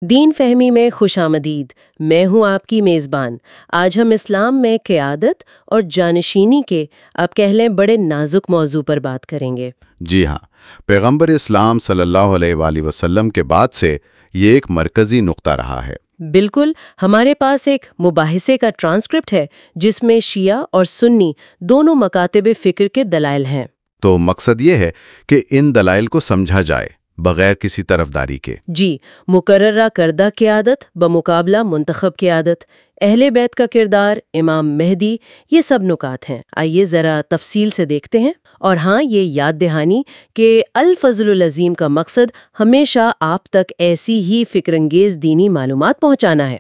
دین فہمی میں خوش آمدید۔ میں ہوں آپ کی میزبان۔ آج ہم اسلام میں قیادت اور جانشینی کے آپ کہہ لیں بڑے نازک موضوع پر بات کریں گے۔ جی ہاں، پیغمبر اسلام صلی اللہ علیہ وآلہ وسلم کے بعد سے یہ ایک مرکزی نقطہ رہا ہے۔ بالکل، ہمارے پاس ایک مباحثے کا ٹرانسکرپٹ ہے جس میں شیعہ اور سنی دونوں مکاتب فکر کے دلائل ہیں۔ تو مقصد یہ ہے کہ ان دلائل کو سمجھا جائے بغیر کسی طرفداری کے۔ جی، مقررہ کردہ قیادت بمقابلہ منتخب قیادت، اہل بیت کا کردار، امام مہدی، یہ سب نکات ہیں۔ آئیے ذرا تفصیل سے دیکھتے ہیں۔ اور ہاں، یہ یاد دہانی کہ الفضل العظیم کا مقصد ہمیشہ آپ تک ایسی ہی فکر انگیز دینی معلومات پہنچانا ہے۔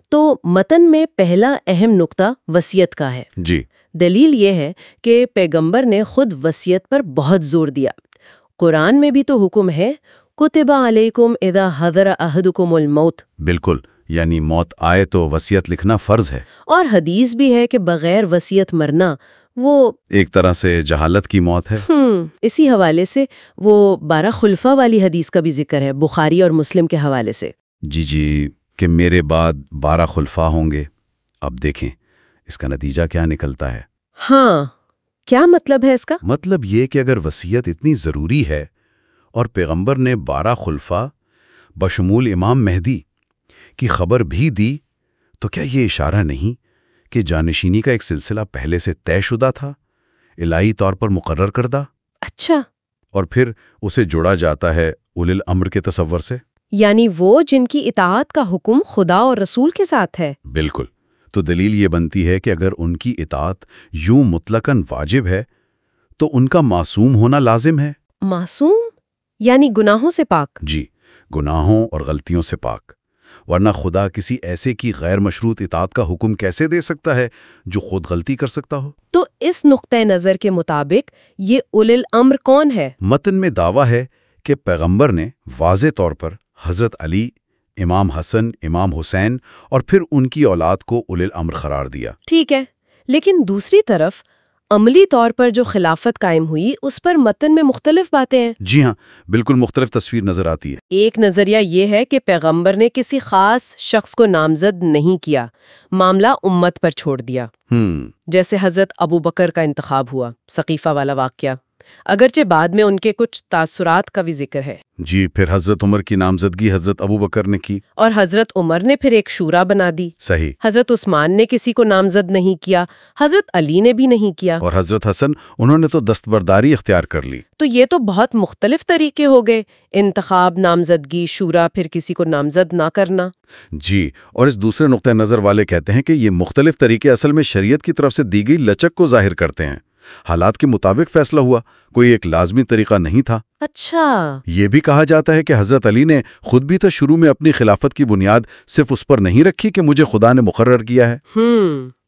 تو متن میں پہلا اہم نقطہ وصیت کا ہے۔ جی، دلیل یہ ہے کہ پیغمبر نے خود وصیت پر بہت زور دیا۔ قرآن میں بھی تو حکم ہے، کتب علیکم اذا حضر احدکم الموت۔ بالکل، یعنی موت آئے تو وصیت لکھنا فرض ہے۔ اور حدیث بھی ہے کہ بغیر وصیت مرنا وہ ایک طرح سے جہالت کی موت ہے۔ اسی حوالے سے وہ 12 خلفاء والی حدیث کا بھی ذکر ہے، بخاری اور مسلم کے حوالے سے۔ جی، کہ میرے بعد 12 خلفاء ہوں گے۔ اب دیکھیں اس کا نتیجہ کیا نکلتا ہے۔ ہاں، کیا مطلب ہے اس کا؟ مطلب یہ کہ اگر وصیت اتنی ضروری ہے اور پیغمبر نے 12 خلفاء بشمول امام مہدی کی خبر بھی دی، تو کیا یہ اشارہ نہیں کہ جانشینی کا ایک سلسلہ پہلے سے طے شدہ تھا، الہی طور پر مقرر کردہ؟ اچھا، اور پھر اسے جوڑا جاتا ہے اولی الامر کے تصور سے؟ یعنی وہ جن کی اطاعت کا حکم خدا اور رسول کے ساتھ ہے۔ بالکل۔ تو دلیل یہ بنتی ہے کہ اگر ان کی اطاعت یوں مطلقاً واجب ہے تو ان کا معصوم ہونا لازم ہے۔ معصوم یعنی گناہوں سے پاک؟ جی، گناہوں اور غلطیوں سے پاک، ورنہ خدا کسی ایسے کی غیر مشروط اطاعت کا حکم کیسے دے سکتا ہے جو خود غلطی کر سکتا ہو؟ تو اس نقطۂ نظر کے مطابق یہ اولی الامر کون ہے؟ متن میں دعویٰ ہے کہ پیغمبر نے واضح طور پر حضرت علی، امام حسن، امام حسین اور پھر ان کی اولاد کو اولی الامر قرار دیا۔ ٹھیک ہے، لیکن دوسری طرف عملی طور پر جو خلافت قائم ہوئی اس پر متن میں مختلف باتیں ہیں۔ جی ہاں، بالکل مختلف تصویر نظر آتی ہے۔ ایک نظریہ یہ ہے کہ پیغمبر نے کسی خاص شخص کو نامزد نہیں کیا، معاملہ امت پر چھوڑ دیا، جیسے حضرت ابو بکر کا انتخاب ہوا، سقیفہ والا واقعہ، اگرچہ بعد میں ان کے کچھ تاثرات کا بھی ذکر ہے۔ جی، پھر حضرت عمر کی نامزدگی حضرت ابو بکر نے کی، اور حضرت عمر نے پھر ایک شورا بنا دی۔ صحیح۔ حضرت عثمان نے کسی کو نامزد نہیں کیا، حضرت علی نے بھی نہیں کیا، اور حضرت حسن، انہوں نے تو دستبرداری اختیار کر لی۔ تو یہ تو بہت مختلف طریقے ہو گئے، انتخاب، نامزدگی، شورا، پھر کسی کو نامزد نہ کرنا۔ جی، اور اس دوسرے نقطہ نظر والے کہتے ہیں کہ یہ مختلف طریقے اصل میں شریعت کی طرف سے دی گئی لچک کو ظاہر کرتے ہیں، حالات کے مطابق فیصلہ ہوا، کوئی ایک لازمی طریقہ نہیں تھا۔ اچھا، یہ بھی کہا جاتا ہے کہ حضرت علی نے خود بھی تو شروع میں اپنی خلافت کی بنیاد صرف اس پر نہیں رکھی کہ مجھے خدا نے مقرر کیا ہے۔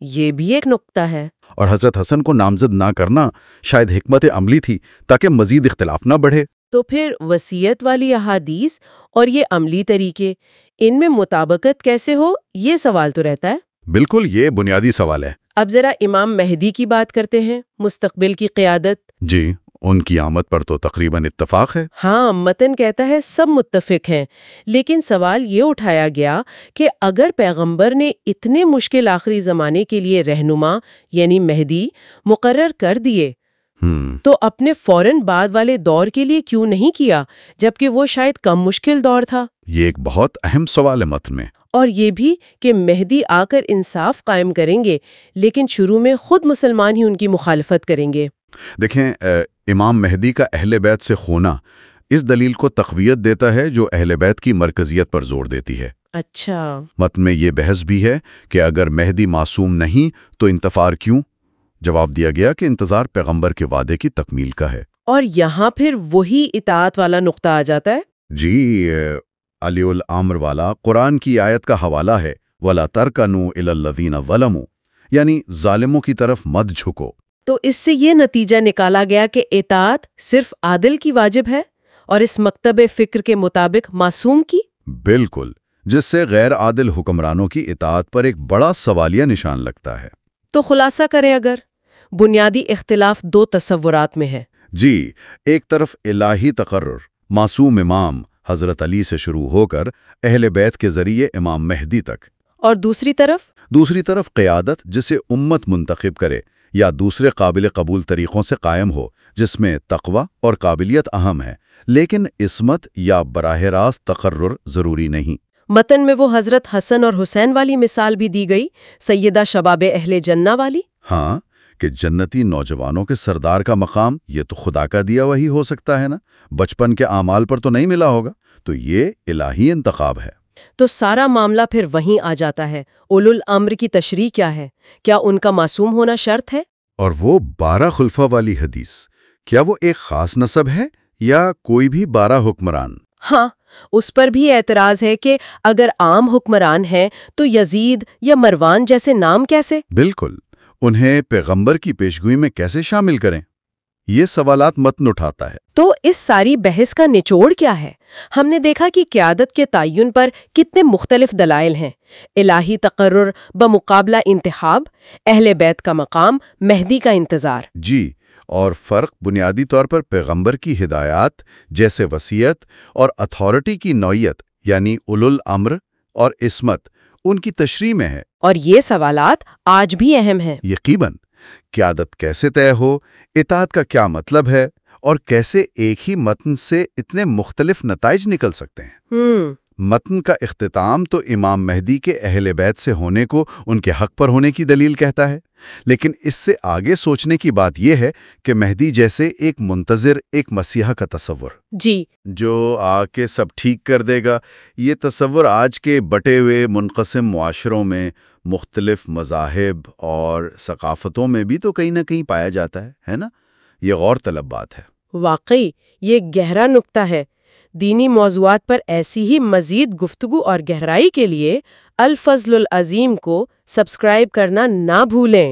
یہ بھی ایک نقطہ ہے۔ اور حضرت حسن کو نامزد نہ کرنا شاید حکمت عملی تھی تاکہ مزید اختلاف نہ بڑھے۔ تو پھر وصیت والی احادیث اور یہ عملی طریقے، ان میں مطابقت کیسے ہو، یہ سوال تو رہتا ہے۔ بالکل، یہ بنیادی سوال ہے۔ اب ذرا امام مہدی کی بات کرتے ہیں، مستقبل کی قیادت۔ جی، ان کی آمد پر تو تقریباً اتفاق ہے۔ ہاں، متن کہتا ہے سب متفق ہیں، لیکن سوال یہ اٹھایا گیا کہ اگر پیغمبر نے اتنے مشکل آخری زمانے کے لیے رہنما یعنی مہدی مقرر کر دیے تو اپنے فوراً بعد والے دور کے لیے کیوں نہیں کیا، جبکہ وہ شاید کم مشکل دور تھا؟ یہ ایک بہت اہم سوال ہے متن میں۔ اور یہ بھی کہ مہدی آ کر انصاف قائم کریں گے، لیکن شروع میں خود مسلمان ہی ان کی مخالفت کریں گے۔ دیکھیں، امام مہدی کا اہل بیت سے ہونا اس دلیل کو تقویت دیتا ہے جو اہل بیت کی مرکزیت پر زور دیتی ہے۔ اچھا، متن میں یہ بحث بھی ہے کہ اگر مہدی معصوم نہیں تو انتظار کیوں؟ جواب دیا گیا کہ انتظار پیغمبر کے وعدے کی تکمیل کا ہے۔ اور یہاں پھر وہی اطاعت والا نقطہ آ جاتا ہے۔ جی، علی الامر والا قرآن کی آیت کا حوالہ ہے، وَلَا تَرْكَنُوا إِلَى الَّذِينَ ظَلَمُوا، یعنی ظالموں کی طرف مت جھکو۔ تو اس سے یہ نتیجہ نکالا گیا کہ اطاعت صرف عادل کی واجب ہے اور اس مکتب فکر کے مطابق معصوم کی؟ بالکل، جس سے غیر عادل حکمرانوں کی اطاعت پر ایک بڑا سوالیہ نشان لگتا ہے۔ تو خلاصہ کریں، اگر بنیادی اختلاف دو تصورات میں ہے۔ جی، ایک طرف الہی تقرر، معصوم امام، حضرت علی سے شروع ہو کر اہل بیت کے ذریعے امام مہدی تک۔ اور دوسری طرف قیادت جسے امت منتخب کرے یا دوسرے قابل قبول طریقوں سے قائم ہو، جس میں تقوی اور قابلیت اہم ہے، لیکن عصمت یا براہ راست تقرر ضروری نہیں۔ متن میں وہ حضرت حسن اور حسین والی مثال بھی دی گئی، سیدہ شباب اہل جنہ والی۔ ہاں، کہ جنتی نوجوانوں کے سردار کا مقام یہ تو خدا کا دیا وہی ہو سکتا ہے نا، بچپن کے اعمال پر تو نہیں ملا ہوگا، تو یہ الہی انتخاب ہے۔ تو سارا معاملہ پھر وہیں آ جاتا ہے، اولو الامر کی تشریح کیا ہے؟ کیا ان کا معصوم ہونا شرط ہے؟ اور وہ 12 خلفاء والی حدیث، کیا وہ ایک خاص نسب ہے یا کوئی بھی 12 حکمران؟ ہاں، اس پر بھی اعتراض ہے کہ اگر عام حکمران ہیں تو یزید یا مروان جیسے نام کیسے؟ بالکل، انہیں پیغمبر کی پیشگوئی میں کیسے شامل کریں؟ یہ سوالات متن اٹھاتا ہے۔ تو اس ساری بحث کا نچوڑ کیا ہے؟ ہم نے دیکھا کہ قیادت کے تعین پر کتنے مختلف دلائل ہیں: الہی تقرر بمقابلہ انتخاب، اہل بیت کا مقام، مہدی کا انتظار۔ جی، اور فرق بنیادی طور پر پیغمبر کی ہدایات جیسے وصیت اور اتھارٹی کی نوعیت، یعنی اولو الامر اور عصمت، ان کی تشریح میں ہے۔ اور یہ سوالات آج بھی اہم ہیں۔ یقیناً، قیادت کیسے طے ہو، اطاعت کا کیا مطلب ہے، اور کیسے ایک ہی متن سے اتنے مختلف نتائج نکل سکتے ہیں۔ متن کا اختتام تو امام مہدی کے اہل بیت سے ہونے کو ان کے حق پر ہونے کی دلیل کہتا ہے، لیکن اس سے آگے سوچنے کی بات یہ ہے کہ مہدی جیسے ایک منتظر، ایک مسیحا کا تصور، جی، جو آ کے سب ٹھیک کر دے گا، یہ تصور آج کے بٹے ہوئے منقسم معاشروں میں مختلف مذاہب اور ثقافتوں میں بھی تو کہیں نہ کہیں پایا جاتا ہے نا؟ یہ غور طلب بات ہے۔ واقعی یہ گہرا نکتہ ہے۔ دینی موضوعات پر ایسی ہی مزید گفتگو اور گہرائی کے لیے الفضل العظیم کو سبسکرائب کرنا نہ بھولیں۔